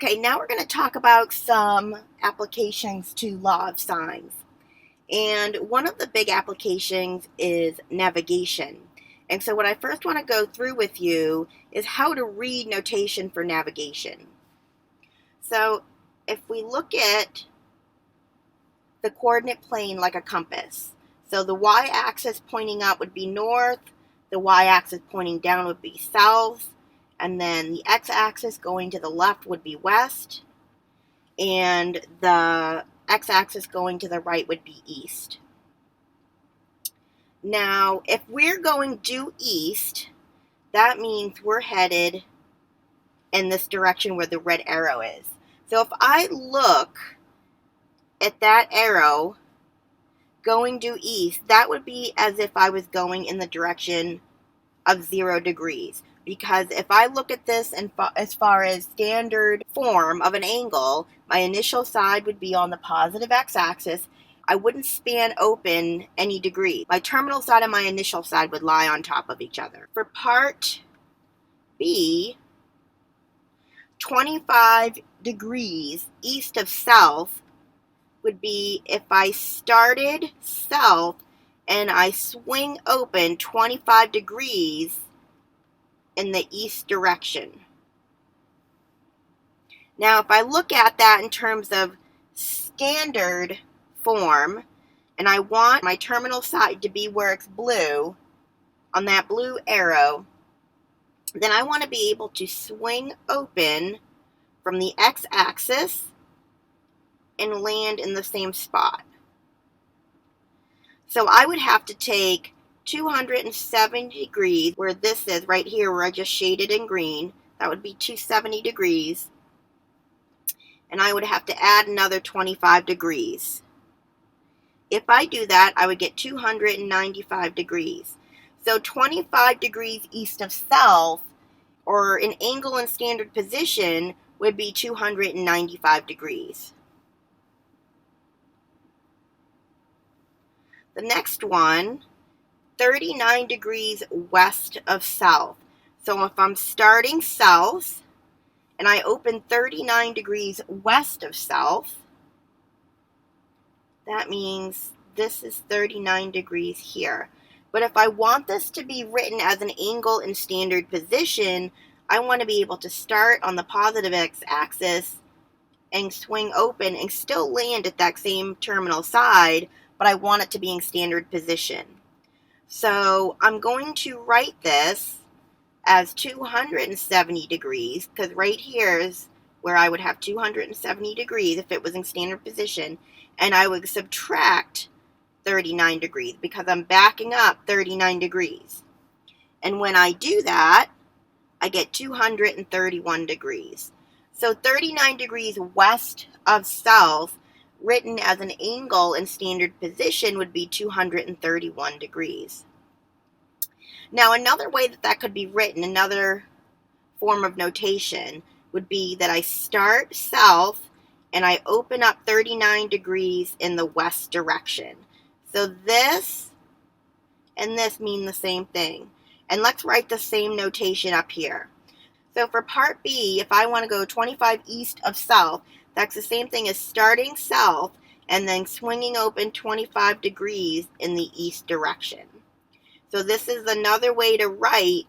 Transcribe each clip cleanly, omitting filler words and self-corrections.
Okay, now we're going to talk about some applications to law of signs. And one of the big applications is navigation. And so what I first want to go through with you is how to read notation for navigation. So if we look at the coordinate plane like a compass, so the y-axis pointing up would be north, the y-axis pointing down would be south, and then the x-axis going to the left would be west, and the x-axis going to the right would be east. Now, if we're going due east, that means we're headed in this direction where the red arrow is. So if I look at that arrow going due east, that would be as if I was going in the direction of 0 degrees. Because if I look at this as far as standard form of an angle, my initial side would be on the positive x-axis. I wouldn't span open any degree. My terminal side and my initial side would lie on top of each other. For part B, 25 degrees east of south would be if I started south and I swing open 25 degrees in the east direction. Now, if I look at that in terms of standard form, and I want my terminal side to be where it's blue, on that blue arrow, then I want to be able to swing open from the x-axis and land in the same spot. So I would have to take 270 degrees, where this is right here where I just shaded in green, that would be 270 degrees, and I would have to add another 25 degrees. If I do that, I would get 295 degrees. So 25 degrees east of south, or an angle in standard position, would be 295 degrees. The next one, 39 degrees west of south. So if I'm starting south and I open 39 degrees west of south, that means this is 39 degrees here. But if I want this to be written as an angle in standard position, I want to be able to start on the positive x-axis and swing open and still land at that same terminal side, but I want it to be in standard position. So I'm going to write this as 270 degrees, because right here is where I would have 270 degrees if it was in standard position, and I would subtract 39 degrees because I'm backing up 39 degrees. And when I do that, I get 231 degrees. So 39 degrees west of south, written as an angle in standard position, would be 231 degrees. Now, another way that could be written, another form of notation, would be that I start south and I open up 39 degrees in the west direction. So this and this mean the same thing. And let's write the same notation up here. So for part B, if I want to go 25 east of south, that's the same thing as starting south and then swinging open 25 degrees in the east direction. So this is another way to write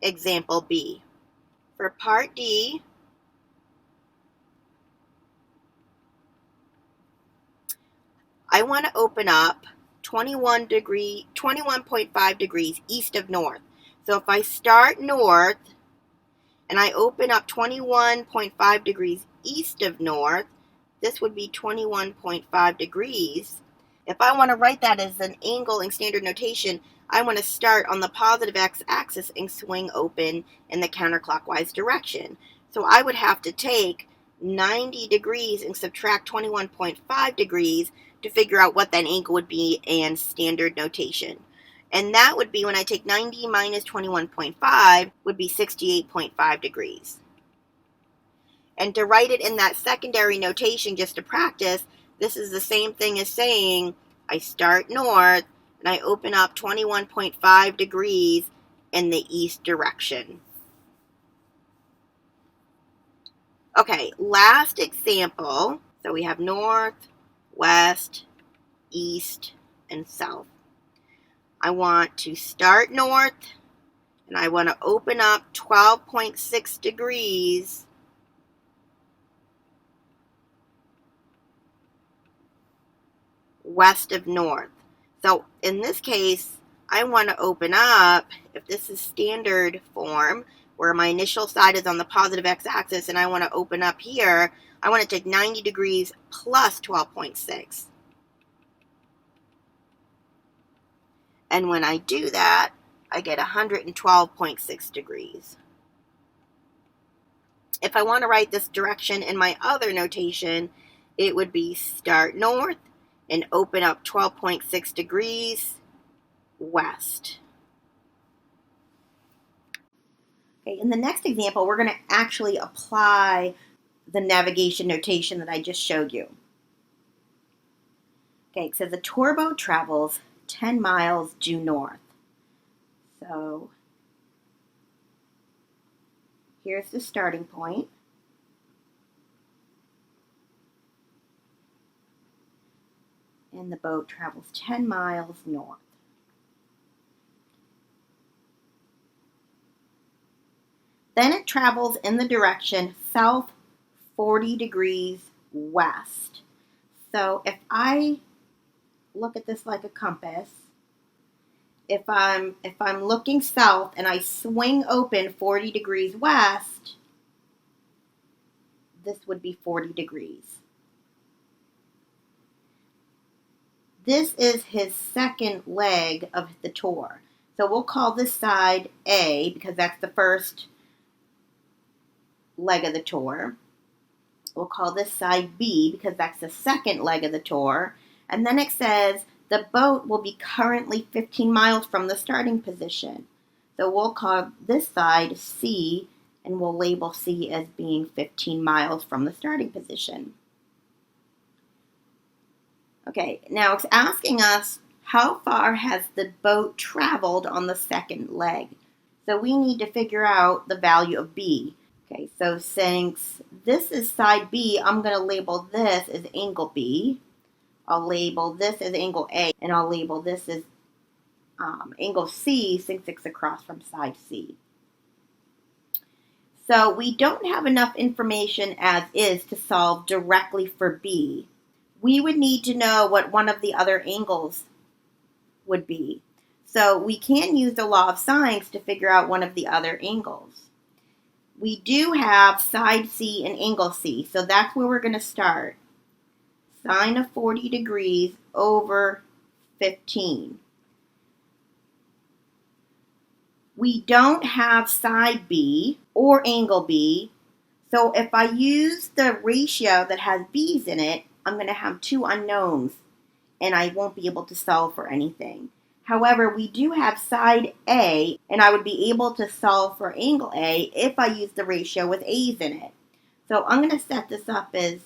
example B. For part D, I want to open up 21.5 degrees east of north. So if I start north and I open up 21.5 degrees east of north, this would be 21.5 degrees. If I want to write that as an angle in standard notation, I want to start on the positive x-axis and swing open in the counterclockwise direction. So I would have to take 90 degrees and subtract 21.5 degrees to figure out what that angle would be in standard notation. And that would be, when I take 90 minus 21.5, would be 68.5 degrees. And to write it in that secondary notation, just to practice, this is the same thing as saying I start north and I open up 21.5 degrees in the east direction. Okay, last example. So we have north, west, east, and south. I want to start north, and I want to open up 12.6 degrees west of north. So in this case, I want to open up, if this is standard form, where my initial side is on the positive x-axis and I want to open up here, I want to take 90 degrees plus 12.6. And when I do that, I get 112.6 degrees. If I want to write this direction in my other notation, it would be start north and open up 12.6 degrees west. Okay, in the next example, we're going to actually apply the navigation notation that I just showed you. Okay, it says the tour boat travels 10 miles due north. So here's the starting point. And the boat travels 10 miles north. Then it travels in the direction south 40 degrees west. So if I look at this like a compass, if I'm looking south and I swing open 40 degrees west, this would be 40 degrees. This is his second leg of the tour. So we'll call this side A because that's the first leg of the tour. We'll call this side B because that's the second leg of the tour. And then it says the boat will be currently 15 miles from the starting position. So we'll call this side C, and we'll label C as being 15 miles from the starting position. Okay, now it's asking us how far has the boat traveled on the second leg. So we need to figure out the value of B. Okay, so since this is side B, I'm going to label this as angle B. I'll label this as angle A, and I'll label this as angle C since it's across from side C. So we don't have enough information as is to solve directly for B. We would need to know what one of the other angles would be. So we can use the law of sines to figure out one of the other angles. We do have side C and angle C, so that's where we're going to start. Sine of 40 degrees over 15. We don't have side B or angle B, so if I use the ratio that has B's in it, I'm going to have two unknowns, and I won't be able to solve for anything. However, we do have side A, and I would be able to solve for angle A if I use the ratio with A's in it. So I'm going to set this up as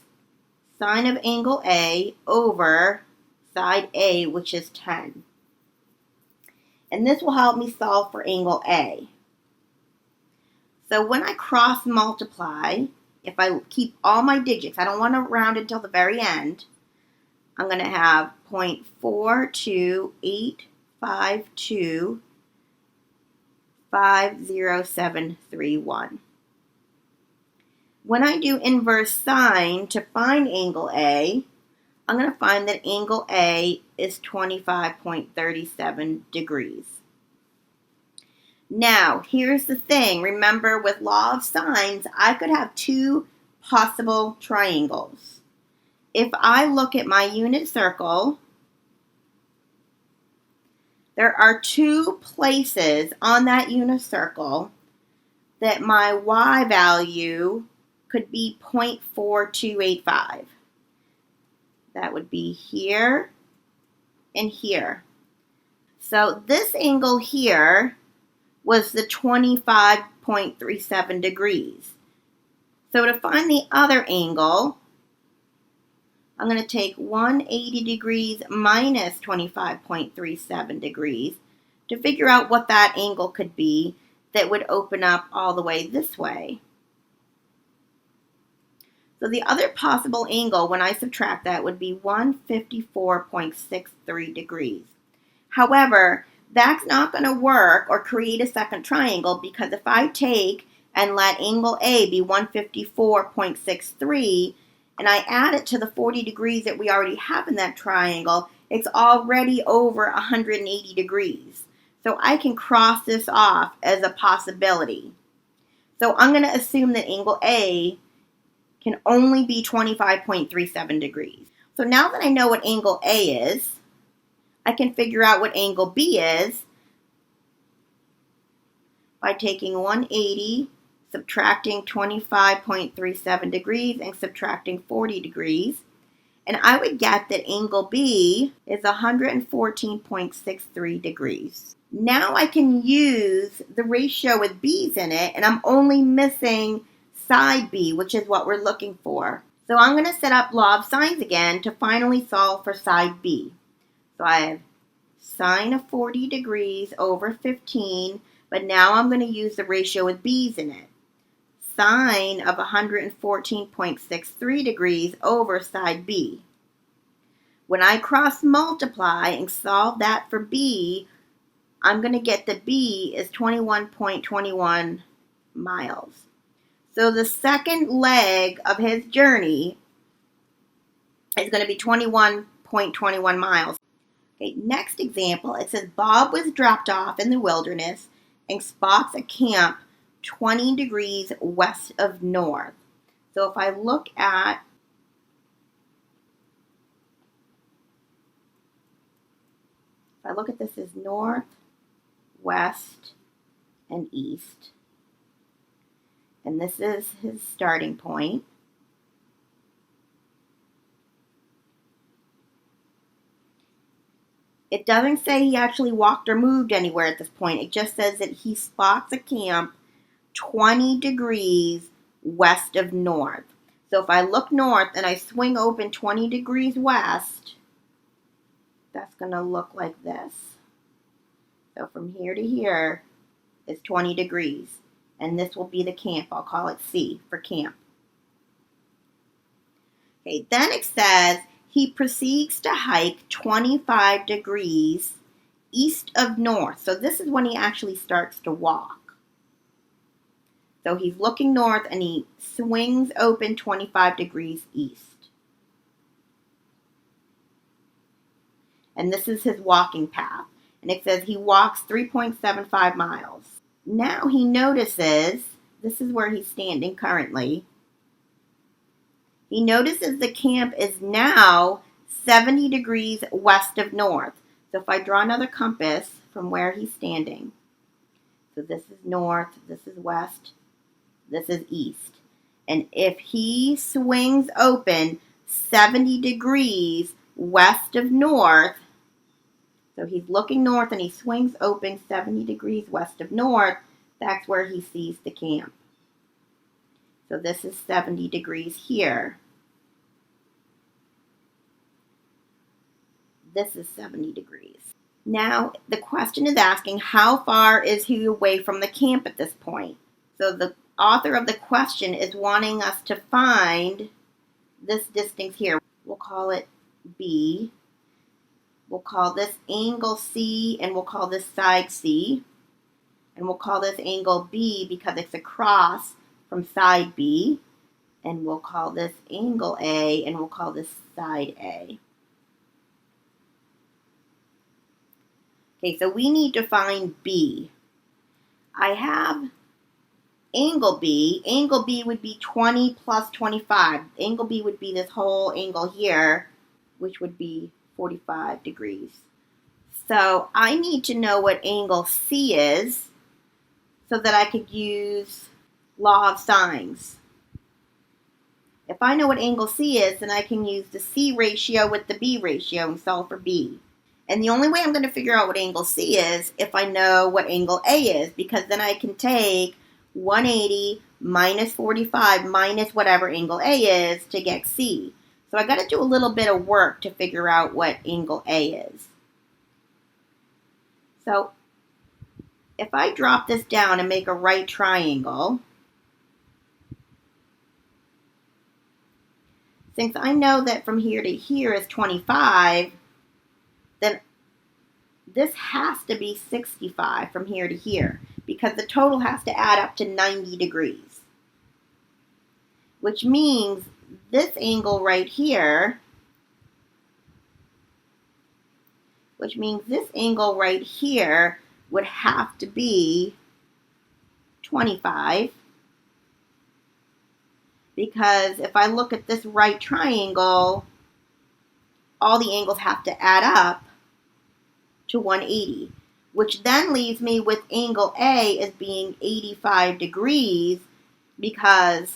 sine of angle A over side A, which is 10. And this will help me solve for angle A. So when I cross multiply, if I keep all my digits, I don't want to round until the very end, I'm going to have 0.4285250,731. When I do inverse sine to find angle A, I'm going to find that angle A is 25.37 degrees. Now, here's the thing. Remember, with law of sines, I could have two possible triangles. If I look at my unit circle, there are two places on that unit circle that my y value could be 0.4285. That would be here and here. So this angle here was the 25.37 degrees. So to find the other angle, I'm going to take 180 degrees minus 25.37 degrees to figure out what that angle could be that would open up all the way this way. So the other possible angle when I subtract that would be 154.63 degrees. However, that's not going to work or create a second triangle, because if I take and let angle A be 154.63 and I add it to the 40 degrees that we already have in that triangle, it's already over 180 degrees. So I can cross this off as a possibility. So I'm going to assume that angle A can only be 25.37 degrees. So now that I know what angle A is, I can figure out what angle B is by taking 180, subtracting 25.37 degrees, and subtracting 40 degrees. And I would get that angle B is 114.63 degrees. Now I can use the ratio with B's in it, and I'm only missing side B, which is what we're looking for. So I'm going to set up law of sines again to finally solve for side B. So I have sine of 40 degrees over 15, but now I'm going to use the ratio with B's in it. Sine of 114.63 degrees over side B. When I cross multiply and solve that for B, I'm going to get that B is 21.21 miles. So the second leg of his journey is going to be 21.21 miles. Okay, next example, it says Bob was dropped off in the wilderness and spots a camp 20 degrees west of north. So if I look at this as north, west, and east, and this is his starting point. It doesn't say he actually walked or moved anywhere at this point. It just says that he spots a camp 20 degrees west of north. So if I look north and I swing open 20 degrees west, that's going to look like this. So from here to here is 20 degrees. And this will be the camp. I'll call it C for camp. Okay, then it says he proceeds to hike 25 degrees east of north. So this is when he actually starts to walk. So he's looking north and he swings open 25 degrees east. And this is his walking path. And it says he walks 3.75 miles. Now he notices, this is where he's standing currently, he notices the camp is now 70 degrees west of north. So if I draw another compass from where he's standing, so this is north, this is west, this is east. And if he swings open 70 degrees west of north, so he's looking north and he swings open 70 degrees west of north, that's where he sees the camp. So this is 70 degrees here. This is 70 degrees. Now, the question is asking, how far is he away from the camp at this point? So the author of the question is wanting us to find this distance here. We'll call it B. We'll call this angle C, and we'll call this side C. And we'll call this angle B because it's across from side B. And we'll call this angle A, and we'll call this side A. Okay, so we need to find B. I have angle B. Angle B would be 20 plus 25. Angle B would be this whole angle here, which would be 45 degrees. So I need to know what angle C is so that I could use law of sines. If I know what angle C is, then I can use the C ratio with the B ratio and solve for B. And the only way I'm going to figure out what angle C is if I know what angle A is, because then I can take 180 minus 45 minus whatever angle A is to get C. So I got to do a little bit of work to figure out what angle A is. So if I drop this down and make a right triangle, Since I know that from here to here is 25, then this has to be 65 from here to here, because the total has to add up to 90 degrees. Which means this angle right here, would have to be 25. Because if I look at this right triangle, all the angles have to add up to 180, which then leaves me with angle A as being 85 degrees, because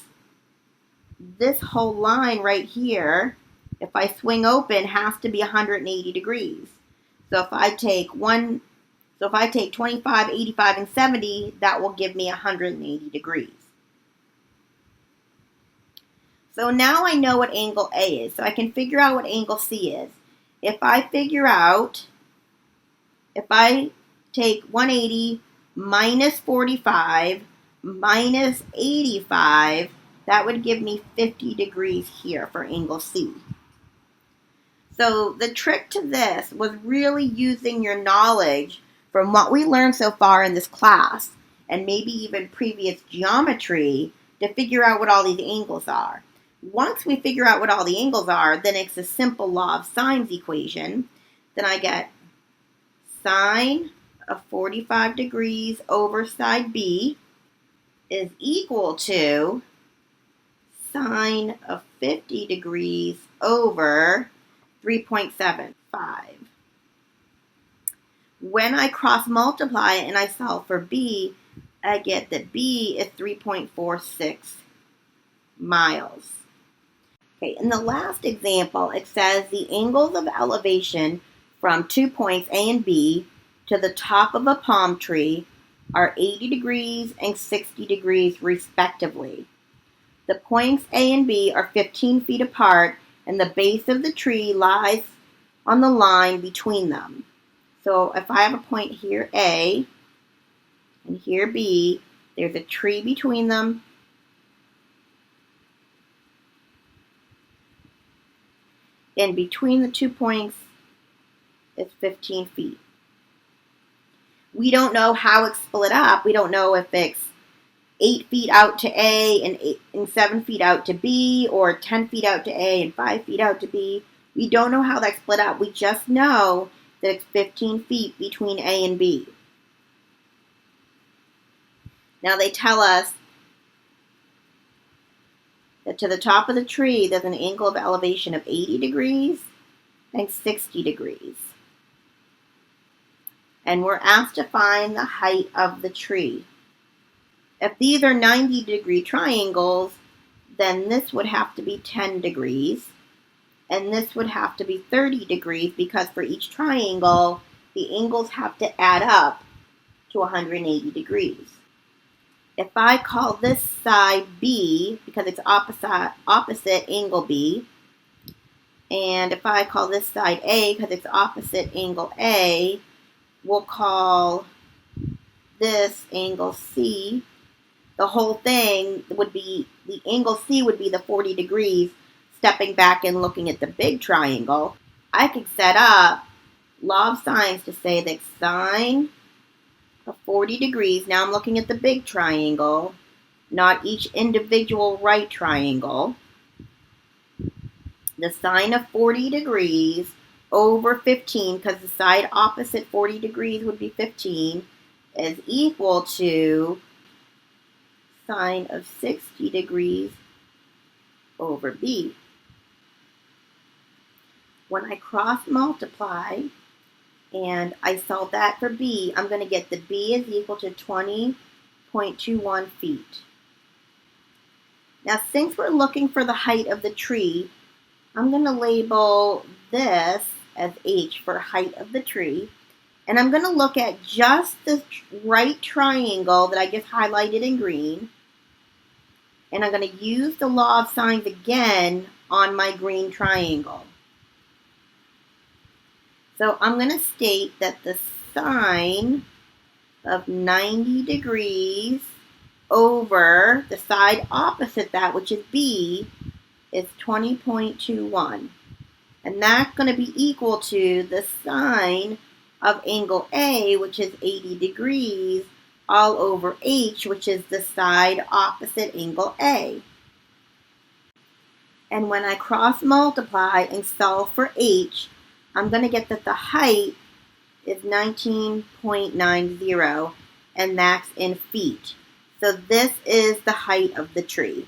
this whole line right here, if I swing open, has to be 180 degrees. So if I take 25, 85, and 70, that will give me 180 degrees. So now I know what angle A is, so I can figure out what angle C is. If I take 180 minus 45 minus 85, that would give me 50 degrees here for angle C. So the trick to this was really using your knowledge from what we learned so far in this class, and maybe even previous geometry, to figure out what all these angles are. Once we figure out what all the angles are, then it's a simple law of sines equation. Then I get sine of 45 degrees over side B is equal to sine of 50 degrees over 3.75. When I cross multiply and I solve for B, I get that B is 3.46 miles. Okay, in the last example, it says the angles of elevation from 2 points A and B to the top of a palm tree are 80 degrees and 60 degrees respectively. The points A and B are 15 feet apart, and the base of the tree lies on the line between them. So if I have a point here A and here B, there's a tree between them. And between the 2 points is 15 feet. We don't know how it's split up. We don't know if it's 8 feet out to A and 7 feet out to B, or 10 feet out to A and 5 feet out to B. We don't know how that's split up. We just know that it's 15 feet between A and B. Now they tell us that to the top of the tree, there's an angle of elevation of 80 degrees and 60 degrees. And we're asked to find the height of the tree. If these are 90-degree triangles, then this would have to be 10 degrees. And this would have to be 30 degrees, because for each triangle, the angles have to add up to 180 degrees. If I call this side B, because it's opposite angle B, and if I call this side A, because it's opposite angle A, we'll call this angle C. The whole thing would be, the angle C would be the 40 degrees, stepping back and looking at the big triangle. I could set up law of sines to say that sine of 40 degrees, now I'm looking at the big triangle, not each individual right triangle. The sine of 40 degrees over 15, because the side opposite 40 degrees would be 15, is equal to sine of 60 degrees over B. When I cross multiply and I solve that for B, I'm going to get that B is equal to 20.21 feet. Now, since we're looking for the height of the tree, I'm going to label this as H for height of the tree. And I'm going to look at just the right triangle that I just highlighted in green. And I'm going to use the law of sines again on my green triangle. So I'm going to state that the sine of 90 degrees over the side opposite that, which is B, is 20.21. And that's going to be equal to the sine of angle A, which is 80 degrees, all over H, which is the side opposite angle A. And when I cross multiply and solve for H, I'm going to get that the height is 19.90, and that's in feet. So this is the height of the tree.